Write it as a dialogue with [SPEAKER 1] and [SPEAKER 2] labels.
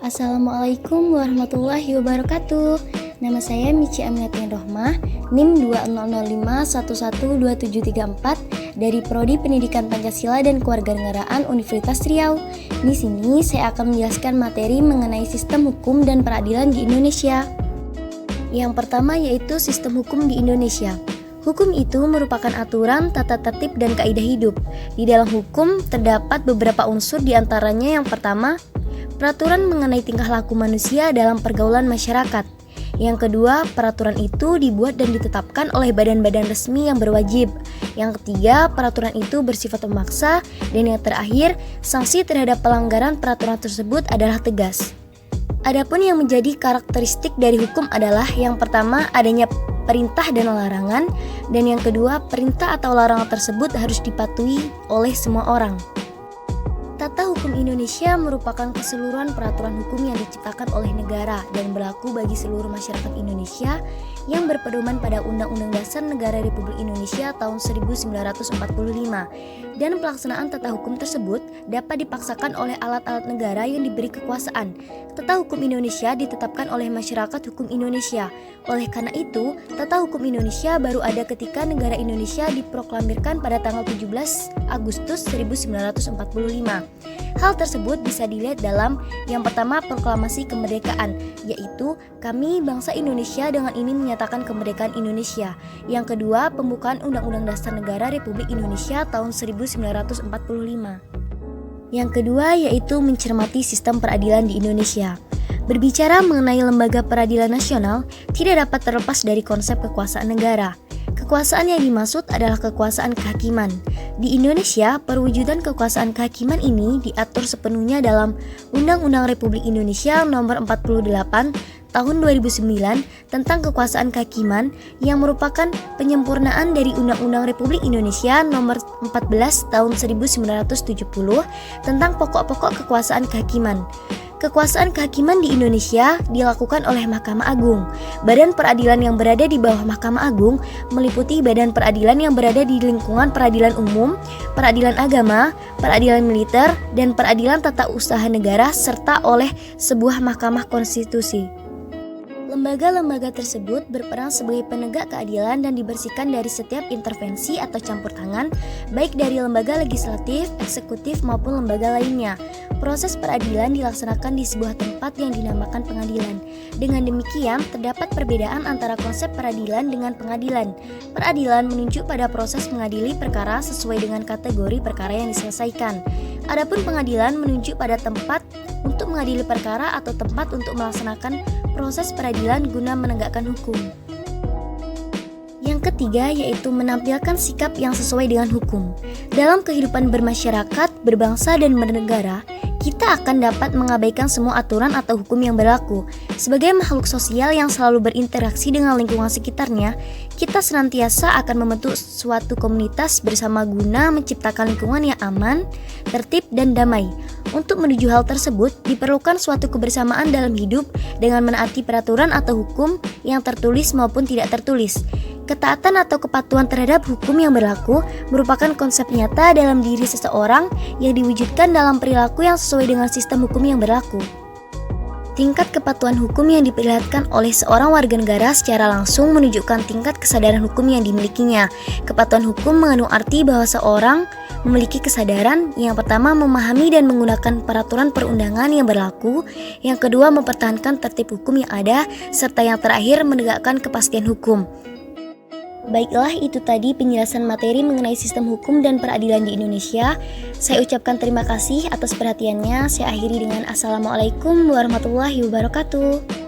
[SPEAKER 1] Assalamualaikum warahmatullahi wabarakatuh. Nama saya Mici Aminatien Rohmah, NIM 2005112734 dari Prodi Pendidikan Pancasila dan Kewarganegaraan Universitas Riau. Di sini saya akan menjelaskan materi mengenai sistem hukum dan peradilan di Indonesia. Yang pertama yaitu sistem hukum di Indonesia. Hukum itu merupakan aturan, tata tertib, dan kaidah hidup. Di dalam hukum terdapat beberapa unsur, diantaranya yang pertama, peraturan mengenai tingkah laku manusia dalam pergaulan masyarakat. Yang kedua, peraturan itu dibuat dan ditetapkan oleh badan-badan resmi yang berwajib. Yang ketiga, peraturan itu bersifat memaksa. Dan yang terakhir, sanksi terhadap pelanggaran peraturan tersebut adalah tegas. Adapun yang menjadi karakteristik dari hukum adalah yang pertama, adanya perintah dan larangan. Dan yang kedua, perintah atau larangan tersebut harus dipatuhi oleh semua orang. Tata Hukum Indonesia merupakan keseluruhan peraturan hukum yang diciptakan oleh negara dan berlaku bagi seluruh masyarakat Indonesia yang berpedoman pada Undang-Undang Dasar Negara Republik Indonesia tahun 1945. Dan pelaksanaan tata hukum tersebut dapat dipaksakan oleh alat-alat negara yang diberi kekuasaan. Tata Hukum Indonesia ditetapkan oleh masyarakat hukum Indonesia. Oleh karena itu, Tata Hukum Indonesia baru ada ketika negara Indonesia diproklamirkan pada tanggal 17 Agustus 1945. Hal tersebut bisa dilihat dalam yang pertama, proklamasi kemerdekaan, yaitu kami bangsa Indonesia dengan ini menyatakan kemerdekaan Indonesia. Yang kedua, pembukaan Undang-Undang Dasar Negara Republik Indonesia tahun 1945. Yang kedua yaitu mencermati sistem peradilan di Indonesia. Berbicara mengenai lembaga peradilan nasional, tidak dapat terlepas dari konsep kekuasaan negara. Kekuasaan yang dimaksud adalah kekuasaan kehakiman. Di Indonesia, perwujudan kekuasaan kehakiman ini diatur sepenuhnya dalam Undang-Undang Republik Indonesia Nomor 48 Tahun 2009 tentang kekuasaan kehakiman yang merupakan penyempurnaan dari Undang-Undang Republik Indonesia Nomor 14 Tahun 1970 tentang pokok-pokok kekuasaan kehakiman. Kekuasaan kehakiman di Indonesia dilakukan oleh Mahkamah Agung. Badan peradilan yang berada di bawah Mahkamah Agung meliputi badan peradilan yang berada di lingkungan peradilan umum, peradilan agama, peradilan militer, dan peradilan tata usaha negara serta oleh sebuah mahkamah konstitusi. Lembaga-lembaga tersebut berperan sebagai penegak keadilan dan dibersihkan dari setiap intervensi atau campur tangan, baik dari lembaga legislatif, eksekutif maupun lembaga lainnya. Proses peradilan dilaksanakan di sebuah tempat yang dinamakan pengadilan. Dengan demikian, terdapat perbedaan antara konsep peradilan dengan pengadilan. Peradilan menunjuk pada proses mengadili perkara sesuai dengan kategori perkara yang diselesaikan. Adapun pengadilan menunjuk pada tempat untuk mengadili perkara atau tempat untuk melaksanakan proses peradilan guna menegakkan hukum. Yang ketiga yaitu menampilkan sikap yang sesuai dengan hukum. Dalam kehidupan bermasyarakat, berbangsa, dan bernegara, kita akan dapat mengabaikan semua aturan atau hukum yang berlaku. Sebagai makhluk sosial yang selalu berinteraksi dengan lingkungan sekitarnya, kita senantiasa akan membentuk suatu komunitas bersama guna menciptakan lingkungan yang aman, tertib, dan damai. Untuk menuju hal tersebut, diperlukan suatu kebersamaan dalam hidup dengan menaati peraturan atau hukum yang tertulis maupun tidak tertulis. Ketaatan atau kepatuhan terhadap hukum yang berlaku merupakan konsep nyata dalam diri seseorang yang diwujudkan dalam perilaku yang sesuai dengan sistem hukum yang berlaku. Tingkat kepatuhan hukum yang diperlihatkan oleh seorang warga negara secara langsung menunjukkan tingkat kesadaran hukum yang dimilikinya. Kepatuhan hukum mengandung arti bahwa seorang memiliki kesadaran yang pertama memahami dan menggunakan peraturan perundangan yang berlaku, yang kedua mempertahankan tertib hukum yang ada, serta yang terakhir menegakkan kepastian hukum. Baiklah, itu tadi penjelasan materi mengenai sistem hukum dan peradilan di Indonesia. Saya ucapkan terima kasih atas perhatiannya. Saya akhiri dengan Assalamualaikum warahmatullahi wabarakatuh.